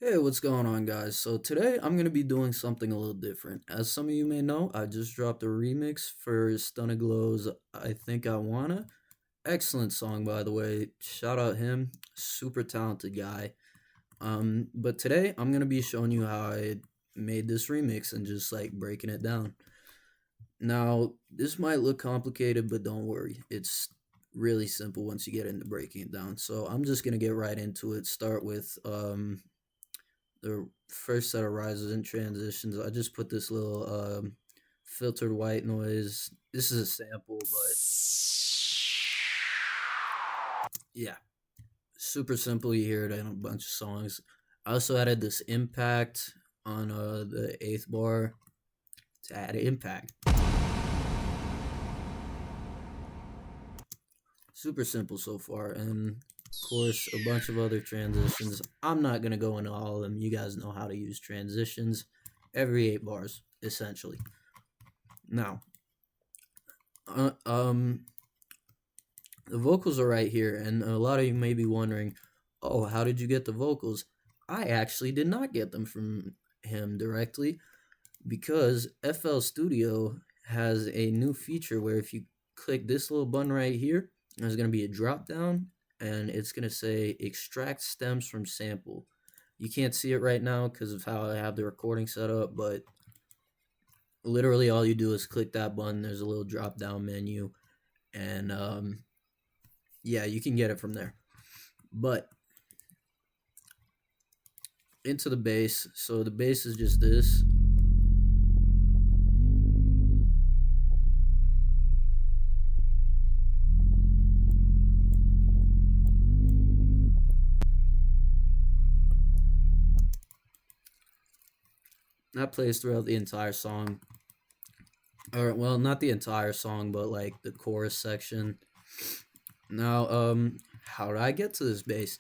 Hey, what's going on, guys? So today I'm gonna be doing something a little different. As some of you may know, I just dropped a remix for Stunna Glow's "I Think I Wanna." Excellent song, by the way. Shout out him, super talented guy. But today I'm gonna be showing you how I made this remix and just like breaking it down. Now, this might look complicated, but don't worry, it's really simple once you get into breaking it down. So I'm just gonna get right into it. Start with the first set of rises and transitions. I just put this little filtered white noise. This is a sample, but yeah, super simple. You hear it in a bunch of songs. I also added this impact on the eighth bar to add impact. Super simple so far, and of course a bunch of other transitions. I'm not gonna go into all of them. You guys know how to use transitions. Every eight bars, essentially. Now, uh, um, the vocals are right here, and a lot of you may be wondering, oh, how did you get the vocals? I actually did not get them from him directly because FL Studio has a new feature where if you click this little button right here, there's going to be a drop down and it's going to say extract stems from sample. You can't see it right now because of how I have the recording set up, but literally all you do is click that button. There's a little drop down menu, and yeah, you can get it from there. But into the bass. So the bass is just this. That plays throughout the entire song. Or well, not the entire song, but like the chorus section. Now, how did I get to this bass?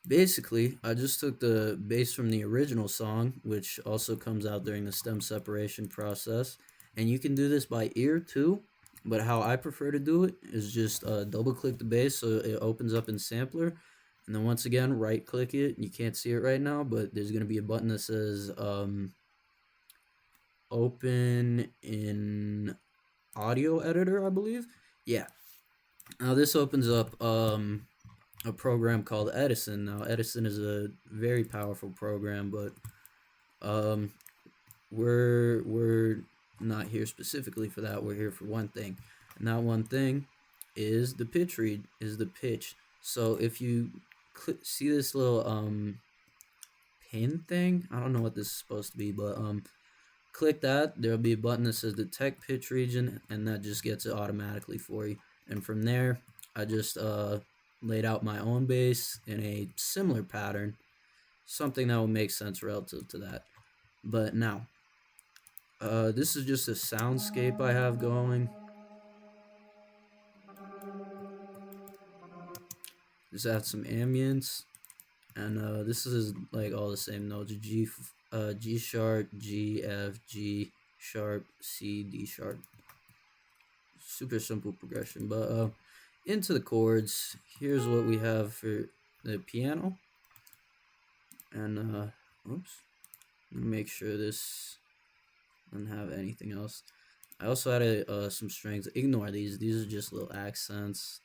Basically, I just took the bass from the original song, which also comes out during the stem separation process, and you can do this by ear too. But how I prefer to do it is just double click the bass so it opens up in sampler, and then once again right click it. You can't see it right now, but there's gonna be a button that says open in audio editor, I believe. Yeah. Now this opens up a program called Edison. Now Edison is a very powerful program, but um, we're not here specifically for that. We're here for one thing, and that one thing is the pitch read. Is the pitch. So if you see this little pin thing, I don't know what this is supposed to be, but click that. There'll be a button that says detect pitch region, and that just gets it automatically for you. And from there, I just laid out my own bass in a similar pattern, something that will make sense relative to that. But now, this is just a soundscape I have going. Just add some ambience, and this is like all the same notes: G sharp, G, F, G sharp, C, D sharp. Super simple progression, but into the chords. Here's what we have for the piano, and oops, let me make sure this doesn't have anything else. I also added some strings. Ignore these. These are just little accents,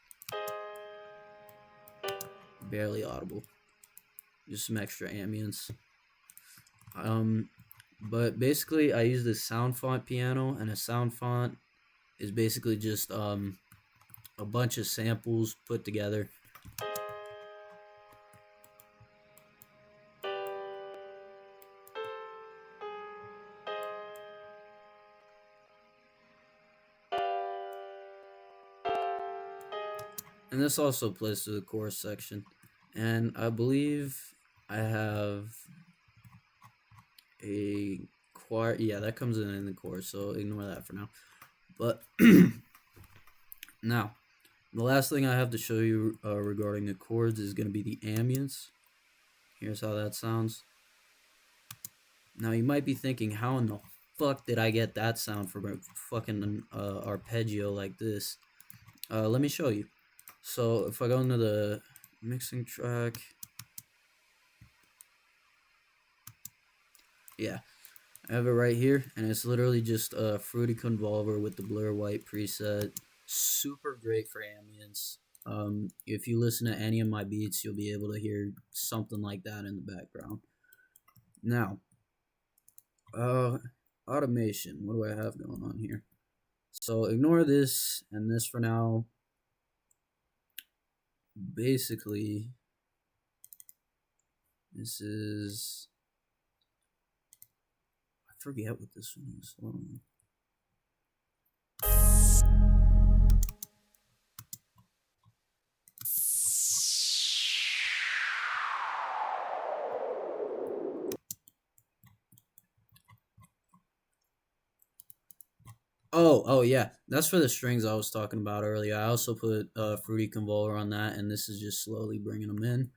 barely audible. Just some extra ambience. But basically, I use this sound font piano, and a sound font is basically just a bunch of samples put together. And this also plays to the chorus section. And I believe I have a choir. Yeah, that comes in the chorus, so ignore that for now. But now, the last thing I have to show you regarding the chords is going to be the ambience. Here's how that sounds. Now, you might be thinking, how in the fuck did I get that sound from a fucking arpeggio like this? Let me show you. So if I go into the mixing track, Yeah, I have it right here, and it's literally just a Fruity Convolver with the Blur White preset. Super great for ambience. If you listen to any of my beats, you'll be able to hear something like that in the background. Now, automation. What do I have going on here? So ignore this and this for now. Basically, this is, I forget what this one is. Hold on. Oh yeah, that's for the strings I was talking about earlier. I also put Fruity Convolver on that, and this is just slowly bringing them in.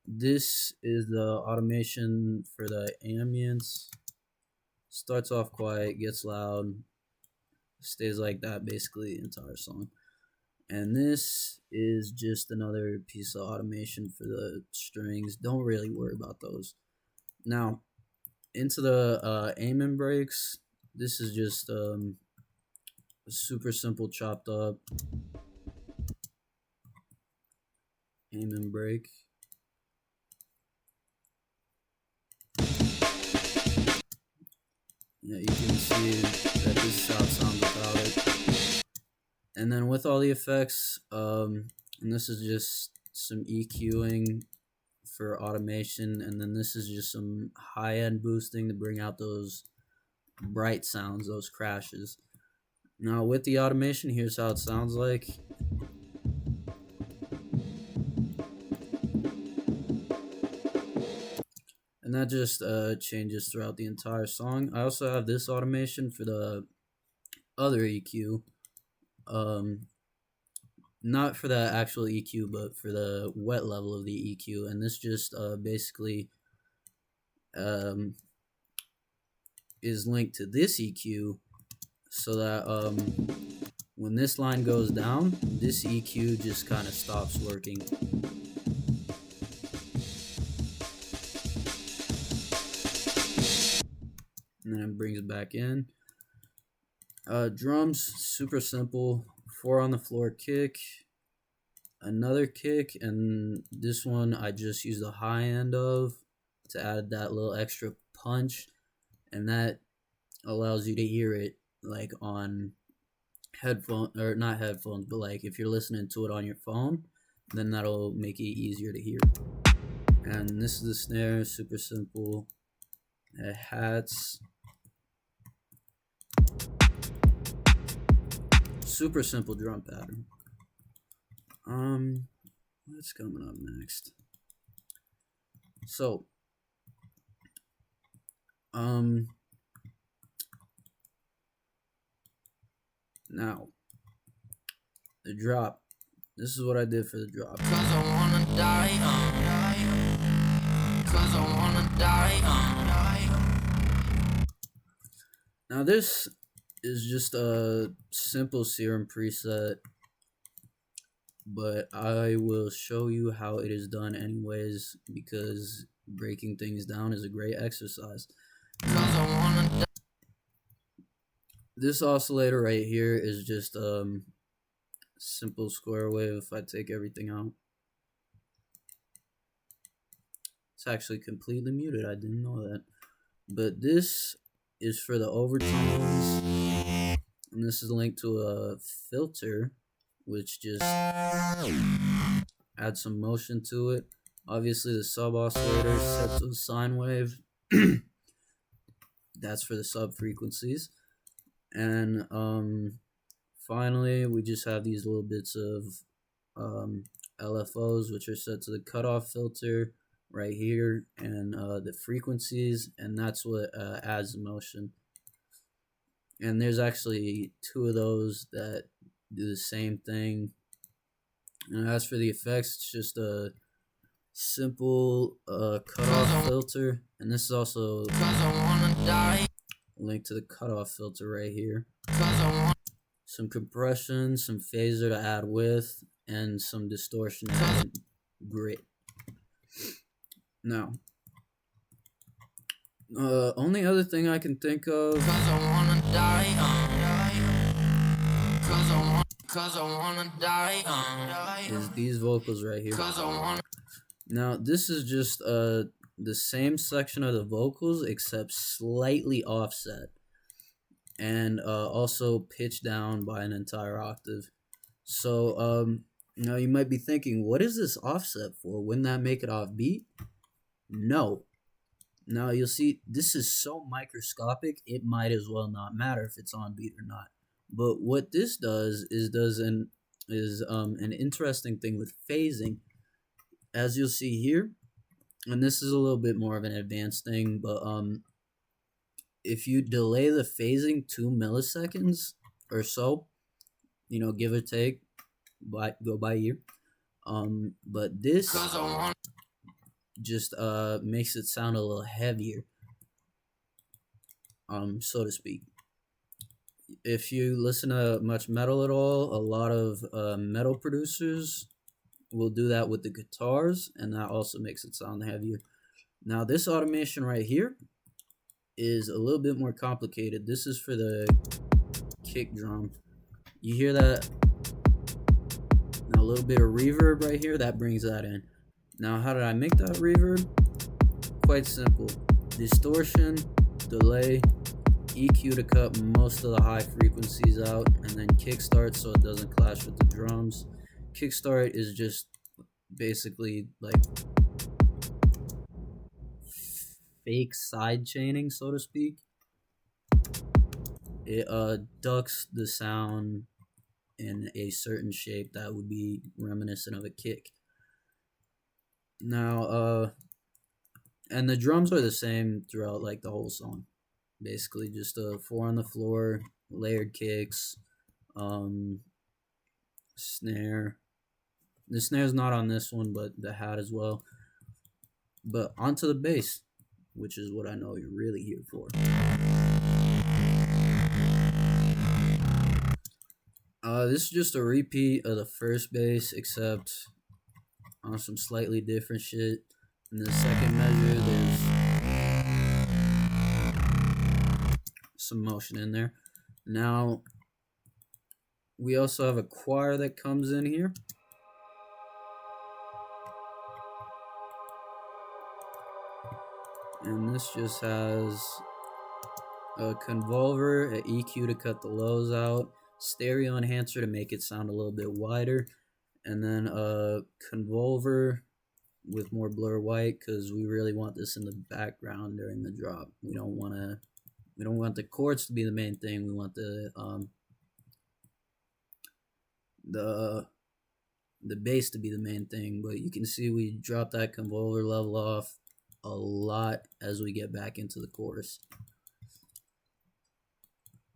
This is the automation for the ambience. Starts off quiet, gets loud, stays like that basically the entire song. And this is just another piece of automation for the strings. Don't really worry about those. Now, into the aiming breaks. This is just super simple chopped up aiming break. Yeah, you can see that this is how it sounds without it. And then with all the effects, and this is just some EQing for automation, and then this is just some high-end boosting to bring out those bright sounds, those crashes. Now with the automation, here's how it sounds like. And that just changes throughout the entire song. I also have this automation for the other EQ. Not for the actual EQ, but for the wet level of the EQ. And this just basically is linked to this EQ so that when this line goes down, this EQ just kind of stops working. And then it brings it back in. Drums, super simple. 4 on the floor kick, another kick, and this one I just use the high end of to add that little extra punch, and that allows you to hear it like on headphone, or not headphones, but like if you're listening to it on your phone, then that'll make it easier to hear. And this is the snare, super simple. Hats, super simple drum pattern. What's coming up next? So, now the drop. This is what I did for the drop. 'Cause I wanna die, 'cause I wanna die, Now this is just a simple serum preset, but I will show you how it is done anyways, because breaking things down is a great exercise. This oscillator right here is just simple square wave. If I take everything out, it's actually completely muted. I didn't know that. But this is for the overtones, and this is linked to a filter which just adds some motion to it. Obviously the sub oscillator is set to a sine wave. That's for the sub frequencies. And finally we just have these little bits of LFOs, which are set to the cutoff filter right here, and the frequencies, and that's what adds the motion. And there's actually 2 of those that do the same thing. And as for the effects, it's just a simple cutoff filter, and this is also linked to the cutoff filter right here. Some compression, some phaser to add width, and some distortion to add grit. Now, Only other thing I can think of. Cause I wanna die, cause I wanna die, Is these vocals right here. cause I wanna. Now this is just the same section of the vocals except slightly offset, and also pitched down by an entire octave. So now you might be thinking, what is this offset for? Wouldn't that make it off beat? No. Now you'll see this is so microscopic it might as well not matter if it's on beat or not. But what this does is an interesting thing with phasing. As you'll see here, and this is a little bit more of an advanced thing, but if you delay the phasing 2 milliseconds or so, you know, give or take, go by ear. But this just makes it sound a little heavier, so to speak. If you listen to much metal at all, a lot of metal producers will do that with the guitars, and that also makes it sound heavier. Now this automation right here is a little bit more complicated. This is for the kick drum. You hear that? Now a little bit of reverb right here, that brings that in. Now how did I make that reverb? Quite simple. Distortion, delay, EQ to cut most of the high frequencies out, and then kickstart so it doesn't clash with the drums. Kickstart is just basically like fake side chaining, so to speak. It ducks the sound in a certain shape that would be reminiscent of a kick. Now and the drums are the same throughout like the whole song. Basically just 4 on the floor, layered kicks, snare. The snare's not on this one, but the hat as well. But onto the bass, which is what I know you're really here for. This is just a repeat of the first bass, except on some slightly different shit. In the second measure, there's some motion in there. Now, we also have a choir that comes in here. And this just has a convolver, an EQ to cut the lows out, stereo enhancer to make it sound a little bit wider, and then a convolver with more blur white because we really want this in the background during the drop. We don't want the chords to be the main thing. We want the bass to be the main thing. But you can see we drop that convolver level off a lot as we get back into the chorus.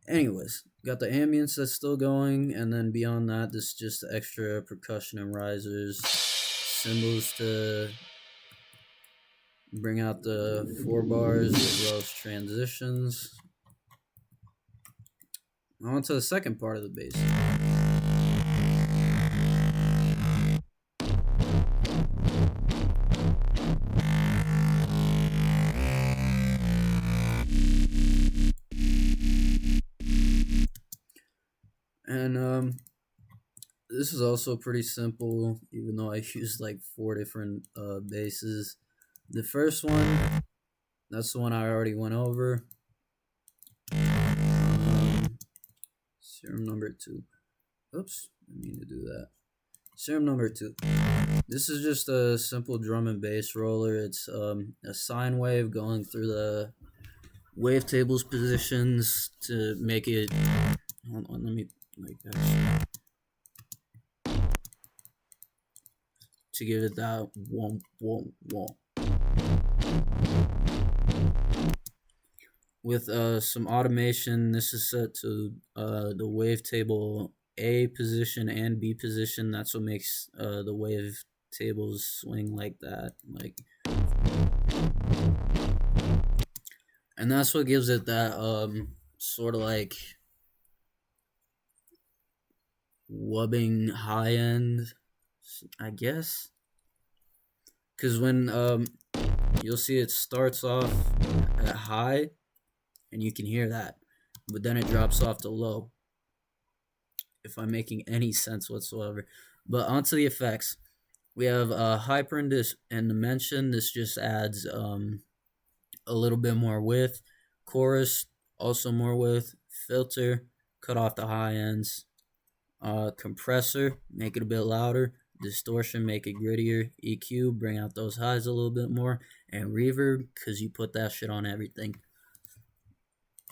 Anyways, got the ambience that's still going, and then beyond that, this is just extra percussion and risers, cymbals to bring out the 4 bars as well as transitions. On to the second part of the bass. And this is also pretty simple, even though I used like 4 different basses. The first one, that's the one I already went over. Serum number 2. Oops, I mean to do that. Serum number 2. This is just a simple drum and bass roller. It's a sine wave going through the wavetables positions to make it. Hold on, let me like that. To give it that womp womp womp. With some automation, this is set to the wavetable A position and B position. That's what makes the wavetables swing like that, like, and that's what gives it that sort of like wubbing high end, I guess. Because when you'll see it starts off at high, and you can hear that, but then it drops off to low, if I'm making any sense whatsoever. But onto the effects. We have hyper and dimension. This just adds a little bit more width. Chorus, also more width. Filter, cut off the high ends. Compressor, make it a bit louder. Distortion, make it grittier. EQ, bring out those highs a little bit more. And reverb, because you put that shit on everything.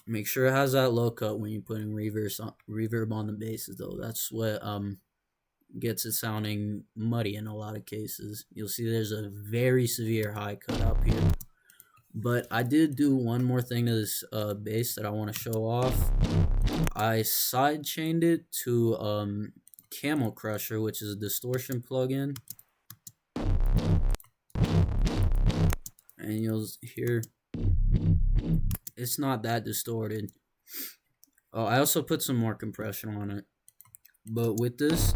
Make sure it has that low cut when you're putting reverb on the basses, though. That's what gets it sounding muddy in a lot of cases. You'll see there's a very severe high cut up here. But I did do one more thing to this bass that I want to show off. I side chained it to Camel Crusher, which is a distortion plugin. And you'll hear it's not that distorted. Oh, I also put some more compression on it. But with this,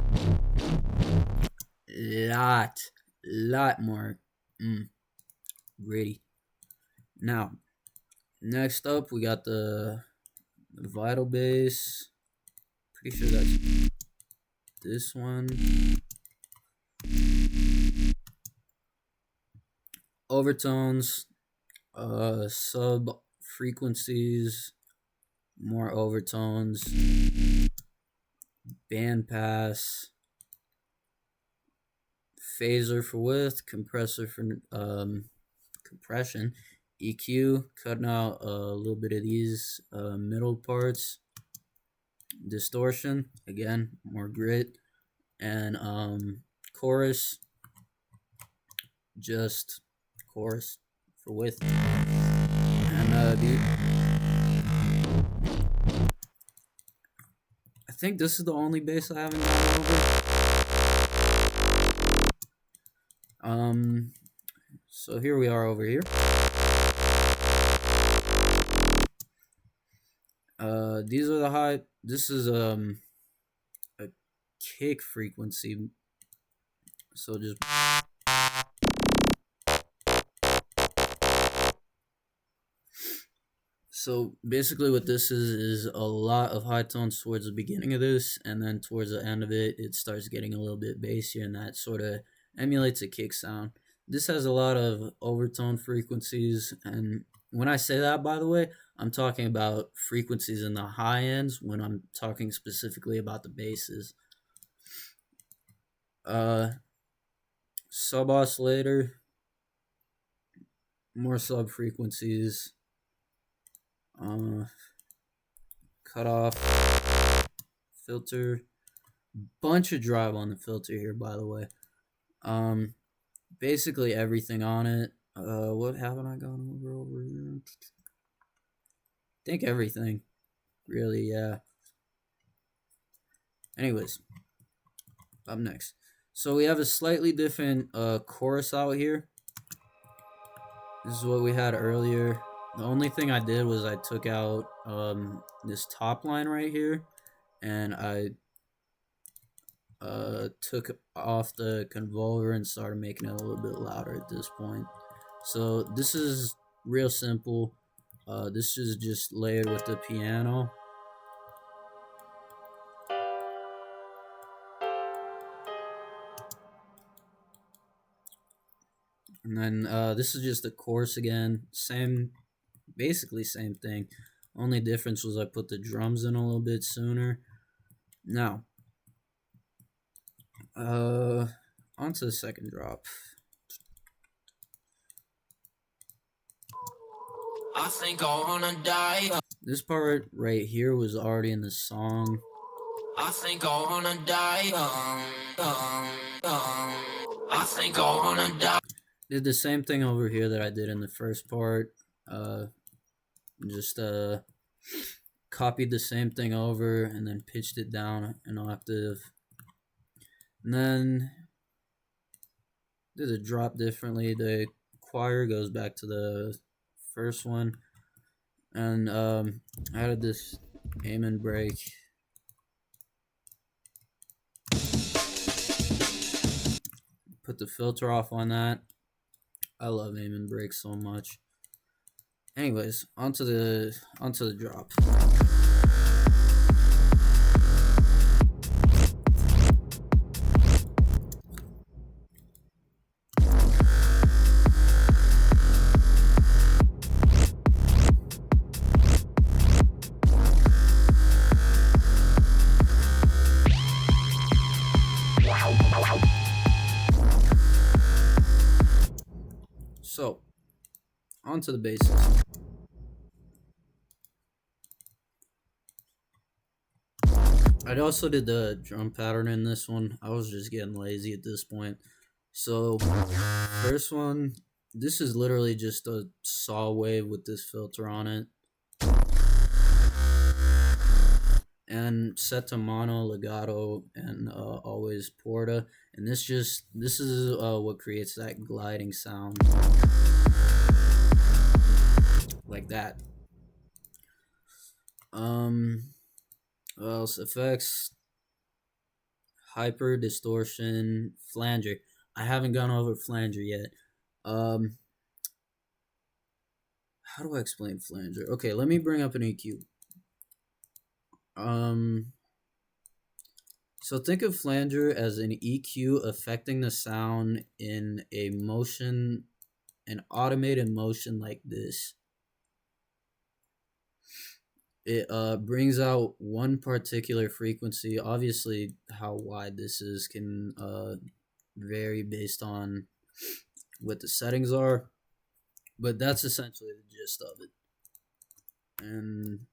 lot more gritty. Now, next up, we got the Vital Bass. Pretty sure that's this one. Overtones, sub frequencies, more overtones, band pass, phaser for width, compressor for compression, EQ, cutting out a little bit of these middle parts, distortion, again, more grit, and chorus, just chorus for width. And I think this is the only bass I haven't gone over. So here we are over here. These are the high. This is a kick frequency. So just basically what this is a lot of high tones towards the beginning of this, and then towards the end of it, it starts getting a little bit bassier, and that sort of emulates a kick sound. This has a lot of overtone frequencies, and when I say that, by the way, I'm talking about frequencies in the high ends when I'm talking specifically about the basses. Sub oscillator, more sub frequencies, cut off, filter, bunch of drive on the filter here, by the way. Basically everything on it. What haven't I gone over here? I think everything, really, yeah. Anyways, up next. So we have a slightly different chorus out here. This is what we had earlier. The only thing I did was I took out this top line right here, and I took off the convolver and started making it a little bit louder at this point. So this is real simple. This is just layered with the piano. And then this is just the chorus again. Basically same thing. Only difference was I put the drums in a little bit sooner. Now, onto the second drop. I think I wanna die. This part right here was already in the song. I think I wanna die. I think I wanna die. Did the same thing over here that I did in the first part. Just copied the same thing over and then pitched it down an octave. And then did a drop differently. The choir goes back to the first one. And added this amen break. Put the filter off on that. I love aiming breaks so much. Anyways, onto the drop. So, onto the basics. I also did the drum pattern in this one. I was just getting lazy at this point. So, first one, this is literally just a saw wave with this filter on it. And set to mono, legato, and always porta. And this is what creates that gliding sound. Like that. What else? Effects, hyper, distortion, flanger. I haven't gone over flanger yet. How do I explain flanger? Okay, let me bring up an EQ. So think of flanger as an EQ affecting the sound in a motion, an automated motion like this. It brings out one particular frequency. Obviously, how wide this is can vary based on what the settings are, but that's essentially the gist of it. And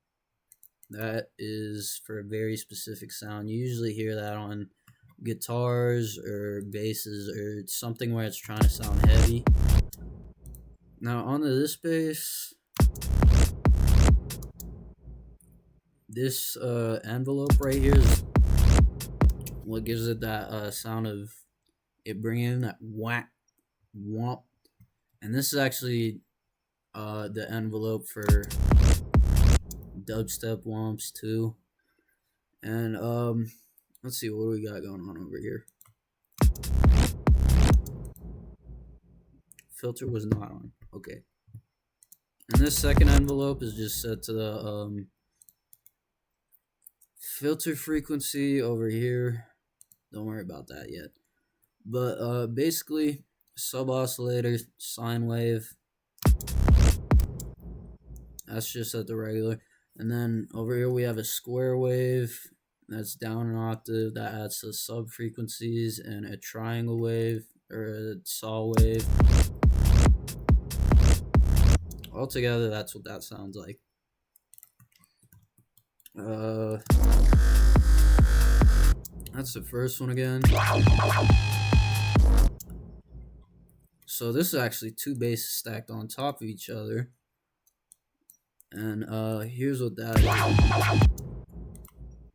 that is for a very specific sound. You usually hear that on guitars or basses or something where it's trying to sound heavy. Now onto this bass. This envelope right here is what gives it that sound of it bringing in that whack, womp. And this is actually the envelope for dubstep womps too. And let's see, what do we got going on over here? Filter was not on. Okay. And this second envelope is just set to the filter frequency over here. Don't worry about that yet. But basically, sub oscillator, sine wave. That's just at the regular. And then over here we have a square wave. That's down an octave. That adds to sub frequencies, and a triangle wave or a saw wave. Altogether, that's what that sounds like. That's the first one again. So this is actually two basses stacked on top of each other. And here's what that is.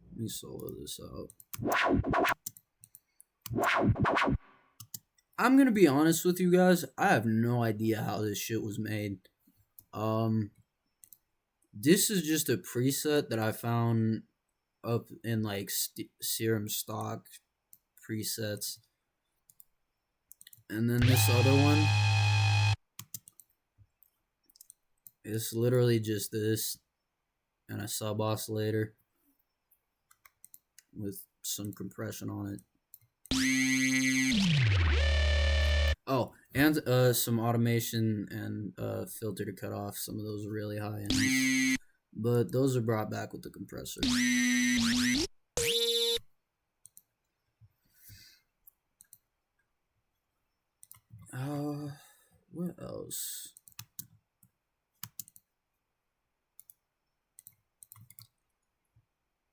Let me solo this out. I'm gonna be honest with you guys. I have no idea how this shit was made. This is just a preset that I found up in like Serum stock presets. And then this other one is literally just this and a sub oscillator with some compression on it. Oh, and some automation and filter to cut off some of those really high ends. But those are brought back with the compressor. What else?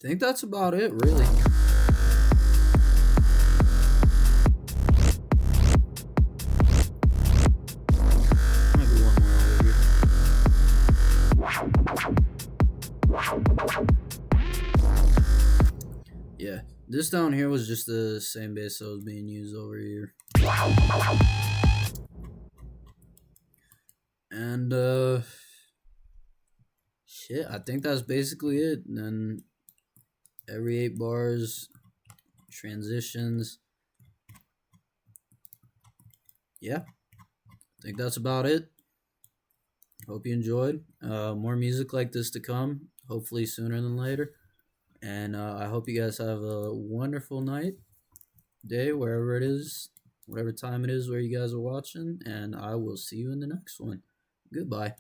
I think that's about it, really. Might be one more over here. Yeah, this down here was just the same bass that was being used over here. And shit, I think that's basically it. And then every 8 bars, transitions. Yeah, think that's about it. Hope you enjoyed. More music like this to come, hopefully sooner than later. And I hope you guys have a wonderful night, day, wherever it is, whatever time it is where you guys are watching. And I will see you in the next one. Goodbye.